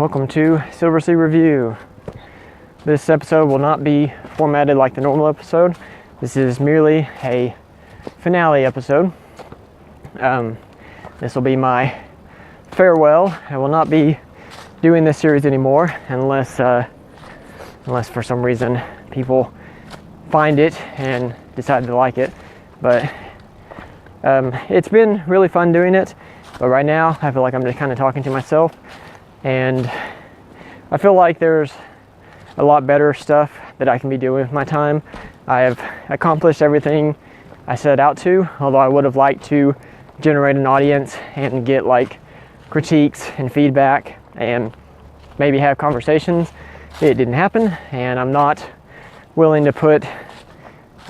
Welcome to SilverC Review. This episode will not be formatted like the normal episode. This is merely a finale episode. This will be my farewell. I will not be doing this series anymore unless for some reason people find it and decide to like it. But it's been really fun doing it. But right now, I feel like I'm just kind of talking to myself. And I feel like there's a lot better stuff that I can be doing with my time. I have accomplished everything I set out to, although I would have liked to generate an audience and get like critiques and feedback and maybe have conversations. It didn't happen, and I'm not willing to put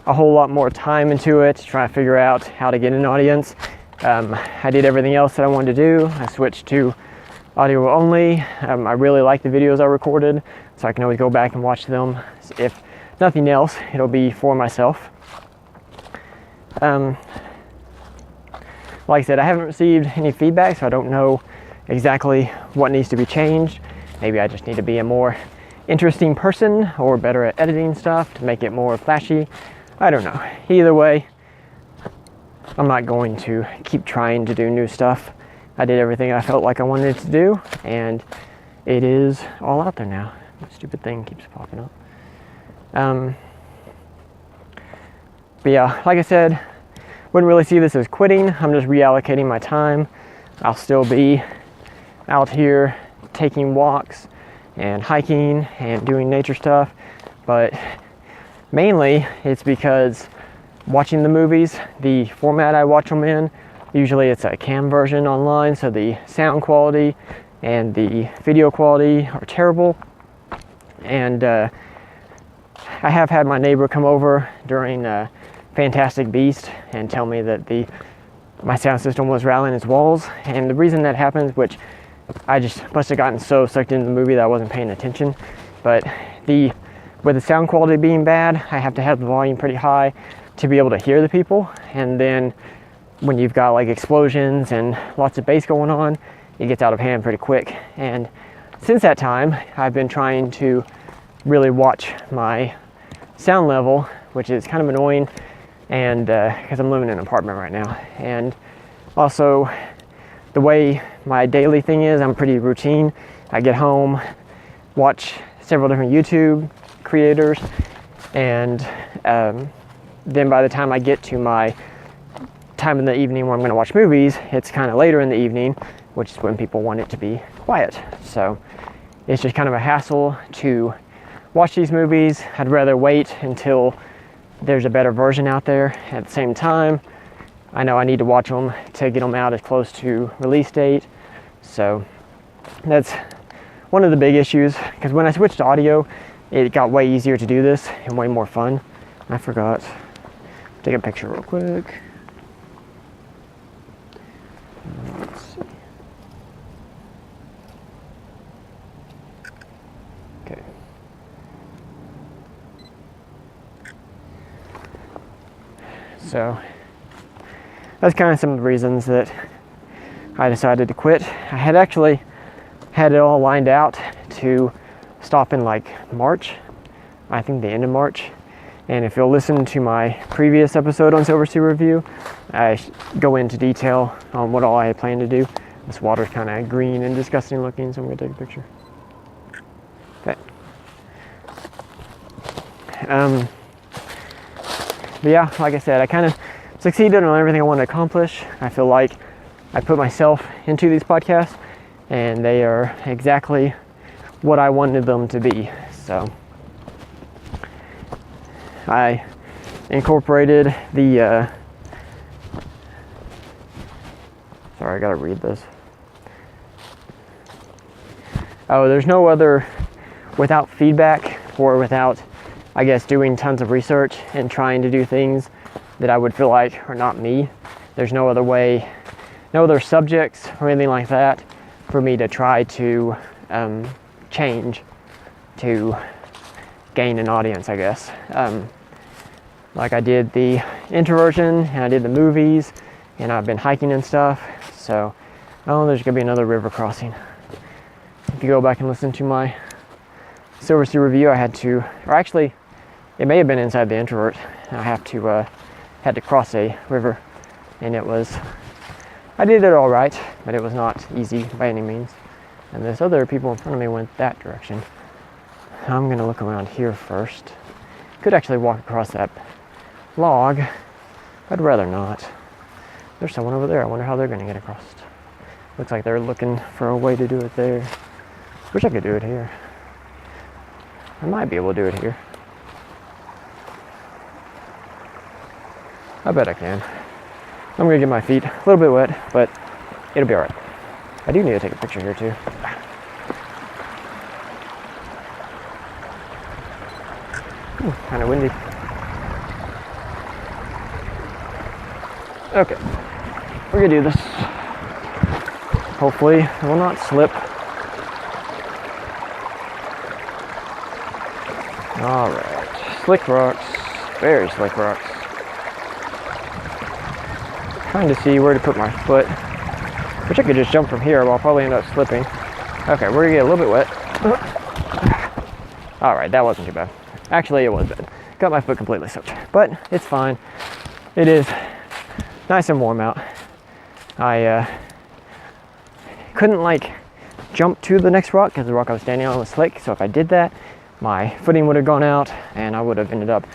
a whole lot more time into it to try to figure out how to get an audience. I did everything else that I wanted to do. I switched to audio only. I really like the videos I recorded, so I can always go back and watch them. If nothing else, it'll be for myself. Like I said, I haven't received any feedback, so I don't know exactly what needs to be changed. Maybe I just need to be a more interesting person or better at editing stuff to make it more flashy. I don't know. Either way, I'm not going to keep trying to do new stuff. I did everything I felt like I wanted to do, and it is all out there now. That stupid thing keeps popping up. But yeah, like I said, wouldn't really see this as quitting. I'm just reallocating my time. I'll still be out here taking walks and hiking and doing nature stuff, but mainly it's because watching the movies, the format I watch them in, usually it's a cam version online, so the sound quality and the video quality are terrible. And I have had my neighbor come over during Fantastic Beast and tell me that my sound system was rattling its walls. And the reason that happens, which I just must have gotten so sucked into the movie that I wasn't paying attention, but with the sound quality being bad, I have to have the volume pretty high to be able to hear the people. And then when you've got like explosions and lots of bass going on, it gets out of hand pretty quick. And since that time, I've been trying to really watch my sound level, which is kind of annoying, and because I'm living in an apartment right now. And also the way my daily thing is, I'm pretty routine. I get home, watch several different YouTube creators, and then by the time I get to my time in the evening where I'm going to watch movies, it's kind of later in the evening, which is when people want it to be quiet. So it's just kind of a hassle to watch these movies. I'd rather wait until there's a better version out there. At the same time, I know I need to watch them to get them out as close to release date. So that's one of the big issues, because when I switched to audio, it got way easier to do this and way more fun. I forgot. Take a picture real quick. Let's see. Okay. So that's kind of some of the reasons that I decided to quit. I had actually had it all lined out to stop in like March, I think the end of March. And if you'll listen to my previous episode on SilverC Review, I go into detail on what all I plan to do. This water's kind of green and disgusting looking, so I'm gonna take a picture. Okay. But yeah, like I said, I kind of succeeded on everything I wanted to accomplish. I feel like I put myself into these podcasts, and they are exactly what I wanted them to be. So I incorporated the sorry, I gotta read this. Oh, there's no other, without feedback or without, I guess, doing tons of research and trying to do things that I would feel like are not me. There's no other way, no other subjects or anything like that for me to try to change to gain an audience, I guess. Like I did the introversion, and I did the movies, and I've been hiking and stuff. So, oh, there's gonna be another river crossing. if you go back and listen to my SilverC review, I had to, or actually, it may have been inside the introvert. I had to cross a river, and I did it all right, but it was not easy by any means. And this other people in front of me went that direction. I'm gonna look around here first. Could actually walk across that log. I'd rather not. There's someone over there. I wonder how they're gonna get across. Looks like they're looking for a way to do it there. Wish I could do it here. I might be able to do it here. I bet I can. I'm gonna get my feet a little bit wet, but it'll be alright. I do need to take a picture here too. Kind of windy. Okay, we're gonna do this. Hopefully, I will not slip. Alright, slick rocks, very slick rocks. Trying to see where to put my foot. Wish I could just jump from here, but I'll probably end up slipping. Okay, we're gonna get a little bit wet. Alright, that wasn't too bad. Actually, it was bad. Got my foot completely soaked, but it's fine. It is nice and warm out. I couldn't like jump to the next rock because the rock I was standing on was slick, so if I did that, my footing would have gone out and I would have ended up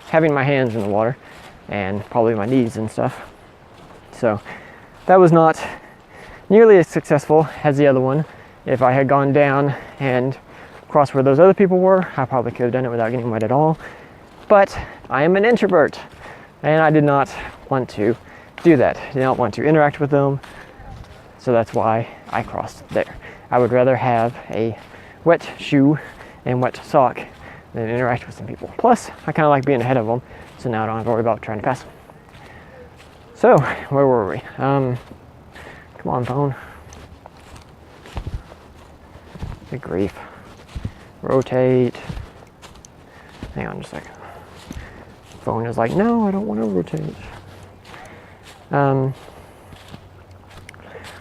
having my hands in the water and probably my knees and stuff. So that was not nearly as successful as the other one. If I had gone down and crossed where those other people were, I probably could have done it without getting wet at all. But I am an introvert and I did not want to do that. I did not want to interact with them. So that's why I crossed there. I would rather have a wet shoe and wet sock than interact with some people. Plus, I kind of like being ahead of them, so now I don't have to worry about trying to pass them. So, where were we? Come on, phone. Good grief. Rotate. Hang on just a second. Phone is like, no, I don't want to rotate.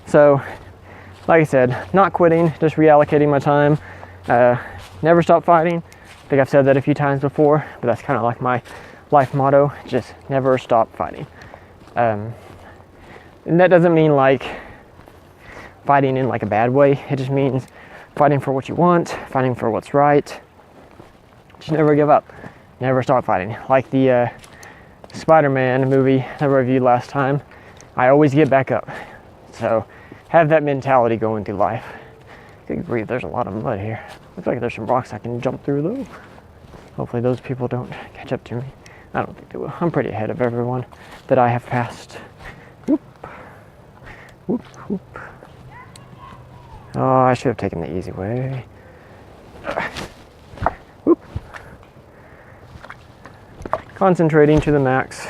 So, like I said, not quitting, just reallocating my time. Never stop fighting. I think I've said that a few times before, but that's kind of like my life motto, just never stop fighting. And that doesn't mean like fighting in like a bad way. It just means fighting for what you want, fighting for what's right. Just never give up. Never stop fighting. Like the Spider-Man movie that I reviewed last time, I always get back up. So have that mentality going through life. Good grief, there's a lot of mud here. Looks like there's some rocks I can jump through though. Hopefully those people don't catch up to me. I don't think they will. I'm pretty ahead of everyone that I have passed. Whoop. Whoop, whoop. Oh, I should have taken the easy way. Whoop. Concentrating to the max.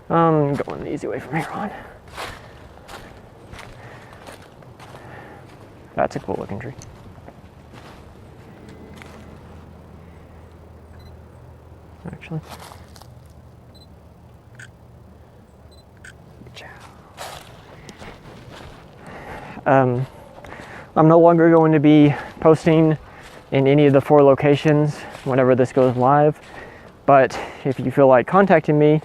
I'm going the easy way from here on. That's a cool looking tree. Actually. I'm no longer going to be posting in any of the 4 locations whenever this goes live, but if you feel like contacting me,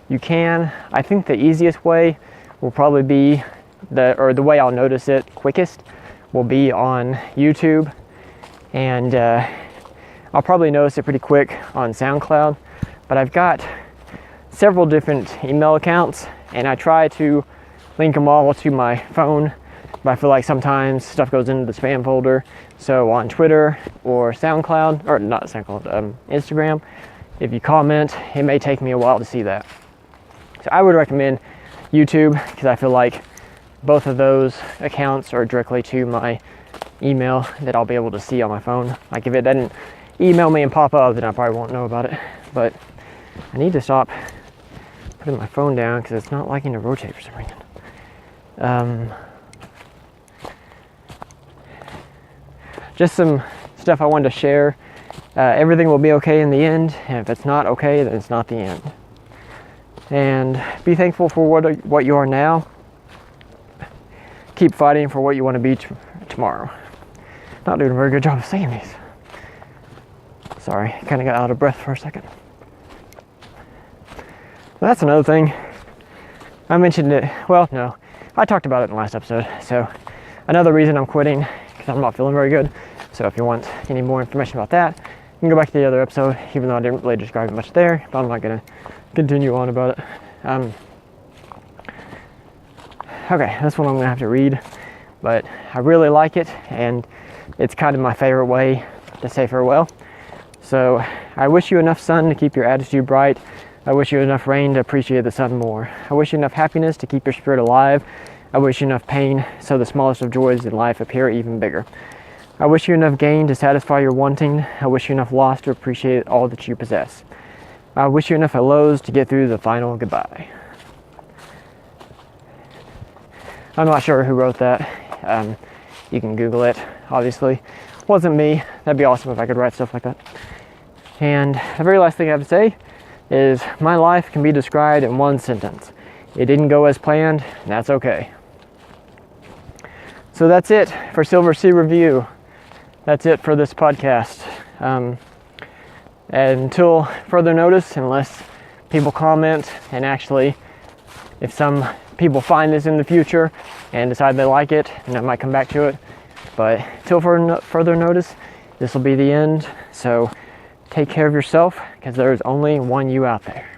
you can. I think the easiest way will probably be the way I'll notice it quickest will be on YouTube, and I'll probably notice it pretty quick on SoundCloud, but I've got several different email accounts and I try to link them all to my phone, but I feel like sometimes stuff goes into the spam folder. So on Twitter or SoundCloud, or not SoundCloud, Instagram, if you comment, it may take me a while to see that. So I would recommend YouTube because I feel like both of those accounts are directly to my email that I'll be able to see on my phone. Like if it doesn't email me and pop up, then I probably won't know about it. But I need to stop putting my phone down because it's not liking to rotate for some reason. Just some stuff I wanted to share. Everything will be okay in the end, and if it's not okay, then it's not the end. And be thankful for what you are now. Keep fighting for what you want to be tomorrow. Not doing a very good job of saying these. Sorry, kind of got out of breath for a second. That's another thing. I mentioned it, well, no, I talked about it in the last episode. So another reason I'm quitting, because I'm not feeling very good. So if you want any more information about that, you can go back to the other episode, even though I didn't really describe it much there, but I'm not gonna continue on about it. Okay, this one I'm gonna have to read, but I really like it, and it's kind of my favorite way to say farewell. So, I wish you enough sun to keep your attitude bright. I wish you enough rain to appreciate the sun more. I wish you enough happiness to keep your spirit alive. I wish you enough pain so the smallest of joys in life appear even bigger. I wish you enough gain to satisfy your wanting. I wish you enough loss to appreciate all that you possess. I wish you enough hellos to get through the final goodbye. I'm not sure who wrote that. You can Google it, obviously. Wasn't me. That'd be awesome if I could write stuff like that. And the very last thing I have to say is my life can be described in one sentence. It didn't go as planned, and that's okay. So that's it for SilverC Review. That's it for this podcast. And until further notice, unless people comment, and actually, if some people find this in the future and decide they like it, then I might come back to it. But until further notice, this will be the end. So take care of yourself, because there is only one you out there.